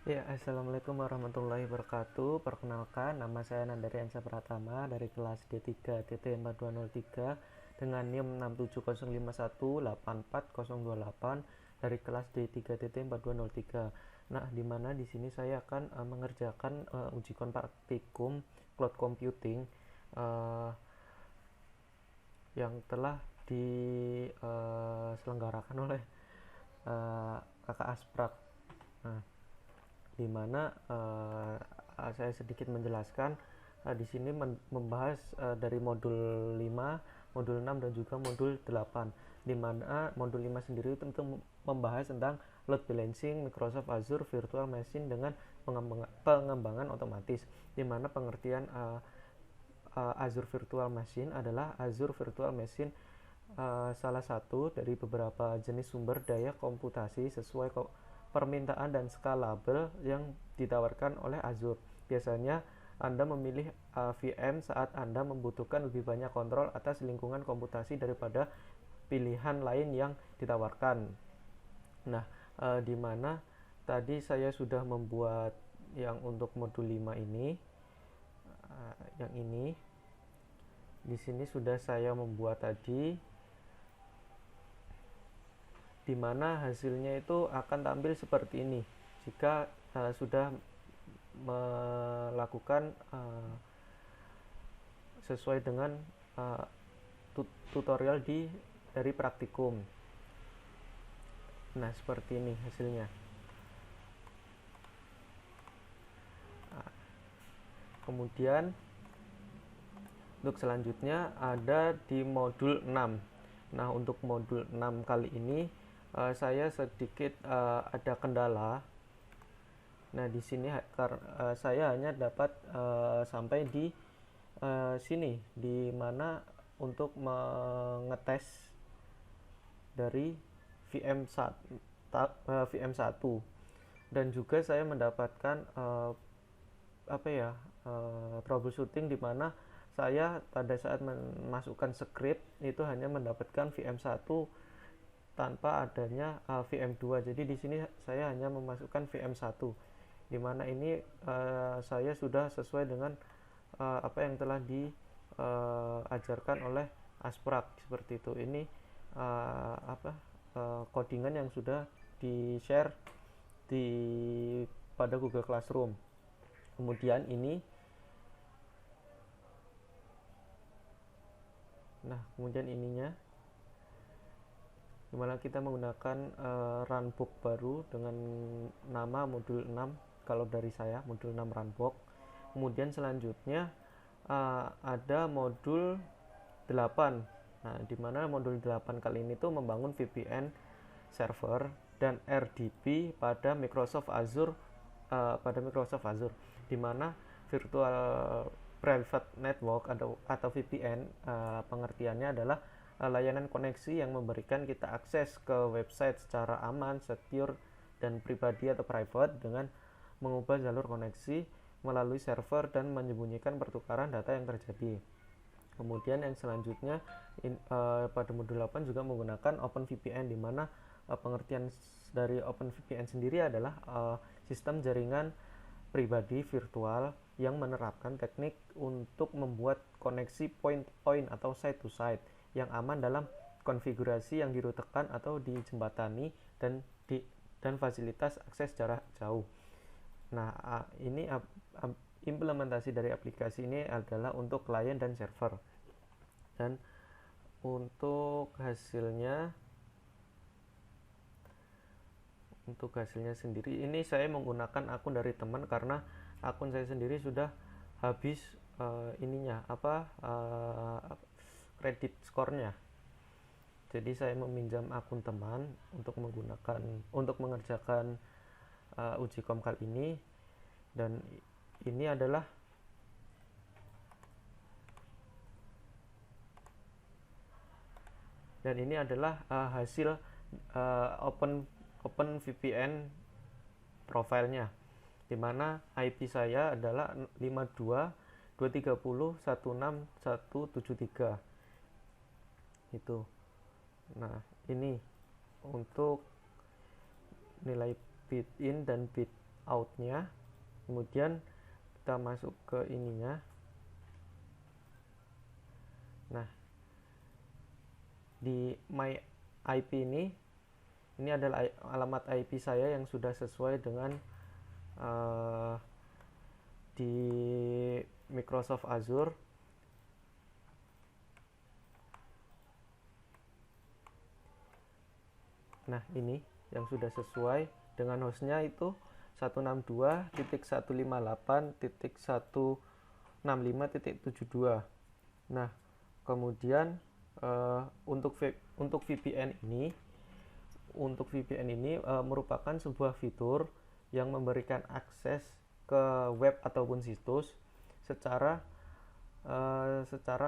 Ya, assalamualaikum warahmatullahi wabarakatuh. Perkenalkan, nama saya Nandari Ansa Pratama dari kelas D3 TT 4203 dengan NIM 670518408 dari kelas D3 TT 4203. Nah, di mana di sini saya akan mengerjakan uji praktikum cloud computing uh, yang telah diselenggarakan oleh kakak Asprak. Nah, di mana saya sedikit menjelaskan di sini membahas dari modul 5, modul 6 dan juga modul 8. Di mana modul 5 sendiri itu membahas tentang load balancing Microsoft Azure Virtual Machine dengan pengembangan otomatis. Di mana pengertian Azure Virtual Machine adalah Azure Virtual Machine salah satu dari beberapa jenis sumber daya komputasi sesuai permintaan dan skalabel yang ditawarkan oleh Azure. Biasanya Anda memilih VM saat Anda membutuhkan lebih banyak kontrol atas lingkungan komputasi daripada pilihan lain yang ditawarkan. Nah, di mana tadi saya sudah membuat yang untuk modul 5 ini, yang ini di sini sudah saya membuat tadi, di mana hasilnya itu akan tampil seperti ini jika sudah melakukan sesuai dengan uh, tutorial dari praktikum. Nah, seperti ini hasilnya. Nah, kemudian untuk selanjutnya ada di modul 6. Nah, untuk modul 6 kali ini saya sedikit ada kendala. Nah, di sini saya hanya dapat sampai di sini, di mana untuk mengetes dari VM1 dan juga saya mendapatkan apa ya troubleshooting di mana saya pada saat memasukkan script itu hanya mendapatkan VM1 tanpa adanya VM2. Jadi di sini saya hanya memasukkan VM1, di mana ini saya sudah sesuai dengan apa yang telah diajarkan oleh Asprak seperti itu. Ini codingan yang sudah di-share di pada Google Classroom. Kemudian ini, nah kemudian ininya, dimana kita menggunakan runbook baru dengan nama modul 6 kalau dari saya, modul 6 runbook. Kemudian selanjutnya ada modul 8. Nah, di mana modul 8 kali ini tuh membangun VPN server dan RDP pada Microsoft Azure, di mana virtual private network atau VPN, pengertiannya adalah layanan koneksi yang memberikan kita akses ke website secara aman, secure, dan pribadi atau private dengan mengubah jalur koneksi melalui server dan menyembunyikan pertukaran data yang terjadi. Kemudian yang selanjutnya pada modul 8 juga menggunakan OpenVPN, di mana pengertian dari OpenVPN sendiri adalah sistem jaringan pribadi virtual yang menerapkan teknik untuk membuat koneksi point-to-point atau site-to-site yang aman dalam konfigurasi yang dirutekan atau dijembatani dan fasilitas akses jarak jauh. Nah, ini implementasi dari aplikasi ini adalah untuk klien dan server. Dan untuk hasilnya sendiri ini saya menggunakan akun dari teman karena akun saya sendiri sudah habis ininya apa kredit skornya. Jadi saya meminjam akun teman untuk mengerjakan uji kom kali ini, dan ini adalah hasil Open VPN profilnya, di mana IP saya adalah 52.230.16173 itu. Nah, ini untuk nilai bit in dan bit outnya, kemudian kita masuk ke ininya. Nah, di my IP ini adalah alamat IP saya yang sudah sesuai dengan di Microsoft Azure. Nah, ini yang sudah sesuai dengan hostnya itu 162.158.165.72. Nah, kemudian untuk VPN ini merupakan sebuah fitur yang memberikan akses ke web ataupun situs secara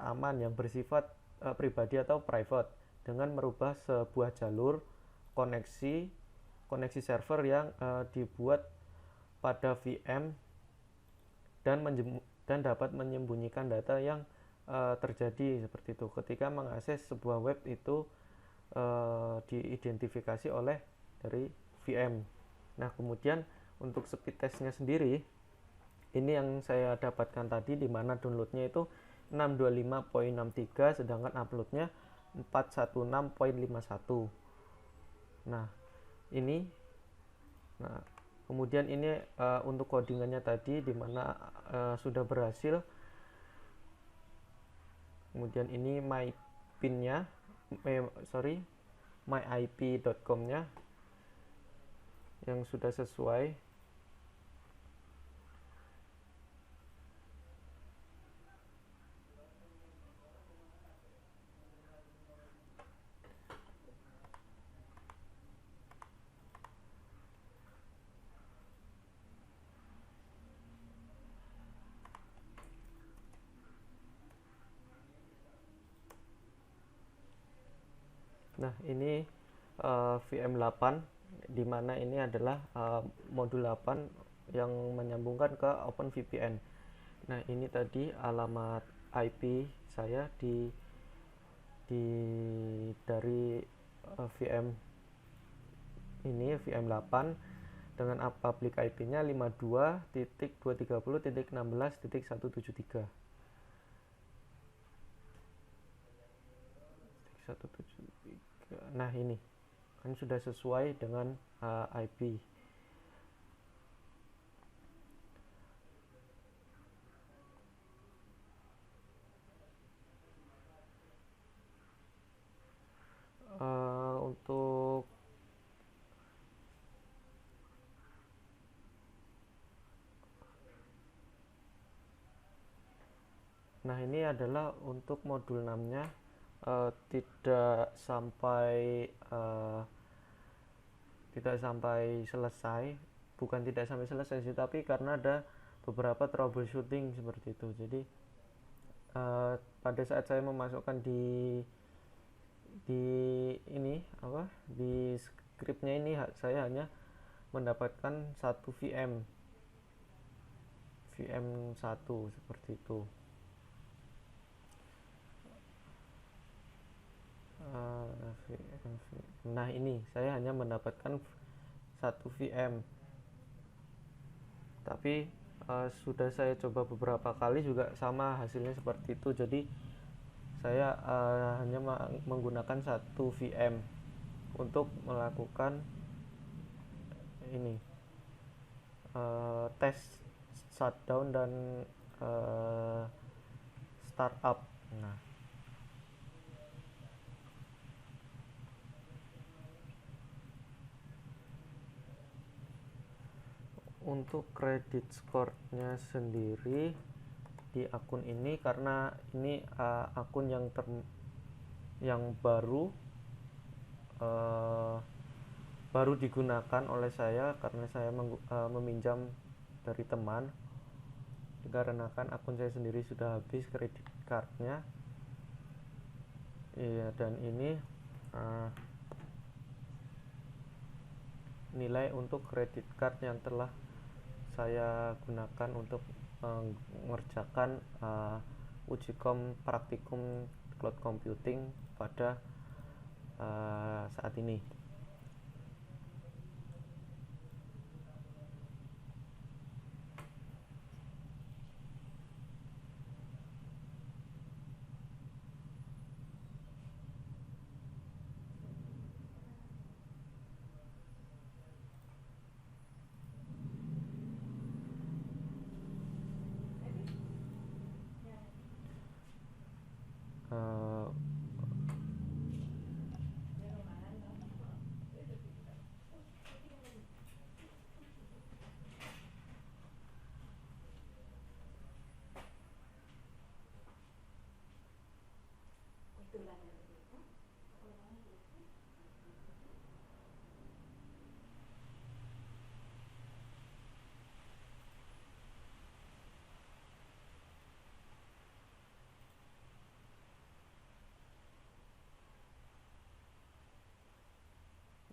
aman yang bersifat pribadi atau private, dengan merubah sebuah jalur koneksi server yang dibuat pada VM dan dapat menyembunyikan data yang terjadi seperti itu ketika mengakses sebuah web itu diidentifikasi oleh dari VM. Nah, kemudian untuk speed testnya sendiri, ini yang saya dapatkan tadi, di mana downloadnya itu 625.63 sedangkan uploadnya 416.51. Nah, kemudian ini untuk codingannya tadi, di mana sudah berhasil. Kemudian ini my pinnya, myip.com-nya yang sudah sesuai. Nah, ini VM8, di mana ini adalah modul 8 yang menyambungkan ke OpenVPN. Nah, ini tadi alamat IP saya dari VM ini, VM8, dengan public IP-nya 52.230.16.173. Nah, ini kan sudah sesuai dengan IP. Untuk nah, ini adalah untuk modul 6-nya tidak sampai selesai. Bukan tidak sampai selesai sih, tapi karena ada beberapa troubleshooting seperti itu. Jadi pada saat saya memasukkan di scriptnya ini, saya hanya mendapatkan satu VM 1 seperti itu. Nah, ini saya hanya mendapatkan satu VM, tapi sudah saya coba beberapa kali juga sama hasilnya seperti itu. Jadi saya hanya menggunakan satu VM untuk melakukan ini tes shutdown dan startup. Nah, untuk credit score-nya sendiri di akun ini, karena ini akun yang baru digunakan oleh saya, karena saya meminjam dari teman, dikarenakan akun saya sendiri sudah habis kredit cardnya. Iya, dan ini nilai untuk kredit card yang telah saya gunakan untuk mengerjakan uji praktikum cloud computing pada saat ini.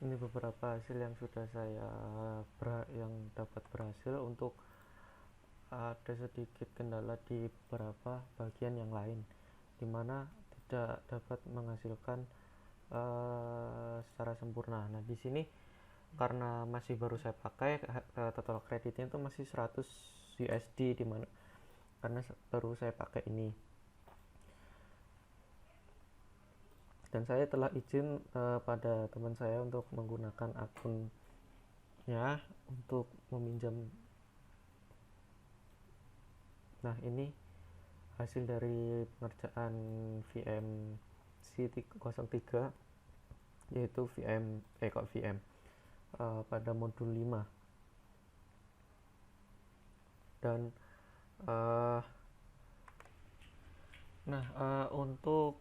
ini beberapa hasil yang sudah saya yang dapat berhasil. Untuk ada sedikit kendala di beberapa bagian yang lain, dimana tidak dapat menghasilkan secara sempurna. Nah, di sini karena masih baru saya pakai, total kreditnya itu masih 100 USD, dimana karena baru saya pakai ini. Dan saya telah izin pada teman saya untuk menggunakan akunnya untuk meminjam. Nah, ini hasil dari pengerjaan VMC03, yaitu VM pada modul 5. Dan untuk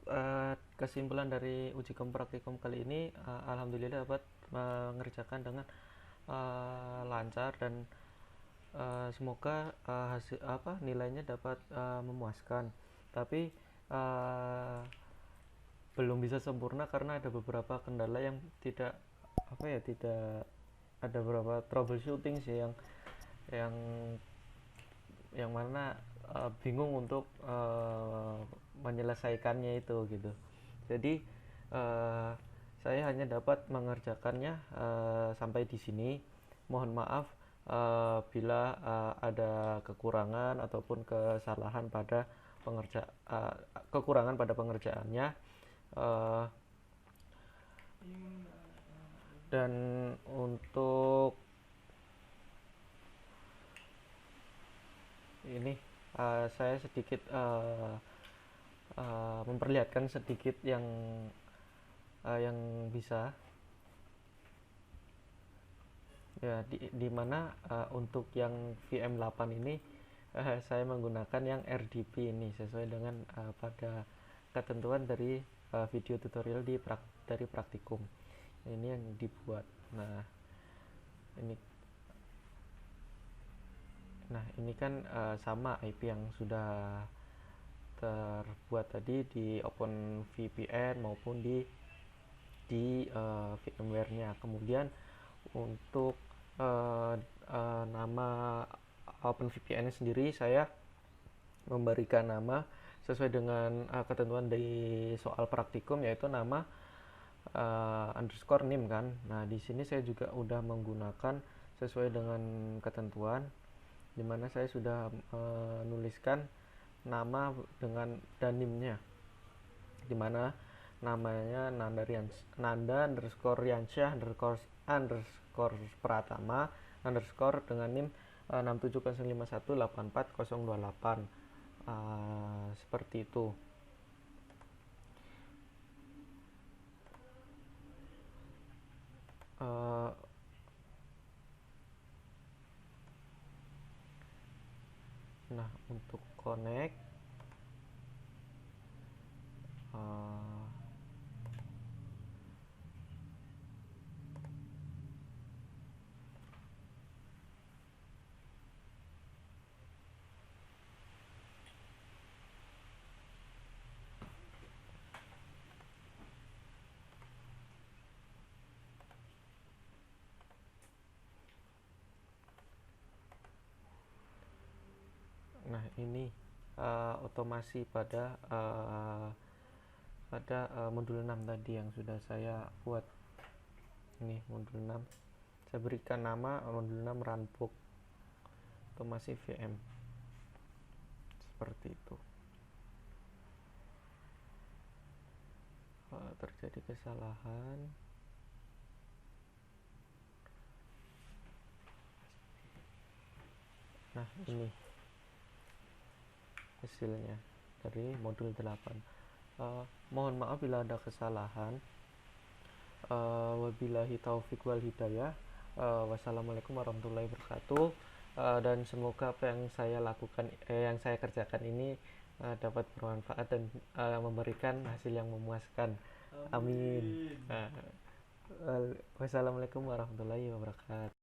kesimpulan dari uji praktikum kali ini, alhamdulillah dapat mengerjakan dengan lancar, dan semoga hasil nilainya dapat memuaskan. Tapi belum bisa sempurna karena ada beberapa kendala yang tidak ada beberapa troubleshooting sih yang mana bingung untuk menyelesaikannya itu gitu. Jadi saya hanya dapat mengerjakannya sampai di sini. Mohon maaf bila ada kekurangan ataupun kesalahan pada kekurangan pada pengerjaannya. Dan untuk ini saya sedikit memperlihatkan sedikit yang bisa ya, di mana untuk yang VM8 ini saya menggunakan yang RDP ini sesuai dengan pada ketentuan dari video tutorial dari praktikum. Ini yang dibuat. Nah, ini kan sama IP yang sudah terbuat tadi di OpenVPN maupun di VMware-nya. Kemudian untuk nama OpenVPN sendiri saya memberikan nama sesuai dengan ketentuan di soal praktikum, yaitu nama _nim kan. Nah, di sini saya juga udah menggunakan sesuai dengan ketentuan, dimana saya sudah menuliskan nama dengan danimnya, dimana namanya Nanda_Riansyah_Pratama_ dengan NIM 670518408. Seperti itu. Nah, untuk connect nah, ini otomasi pada modul 6 tadi yang sudah saya buat. Ini modul 6, saya berikan nama modul 6 runbook otomasi VM. Seperti itu. Terjadi kesalahan. Nah, ini hasilnya dari modul 8. Mohon maaf bila ada kesalahan. Wabillahi taufik wal hidayah. Wassalamualaikum warahmatullahi wabarakatuh. Dan semoga apa yang saya lakukan, yang saya kerjakan ini dapat bermanfaat dan memberikan hasil yang memuaskan. Amin. Wassalamualaikum warahmatullahi wabarakatuh.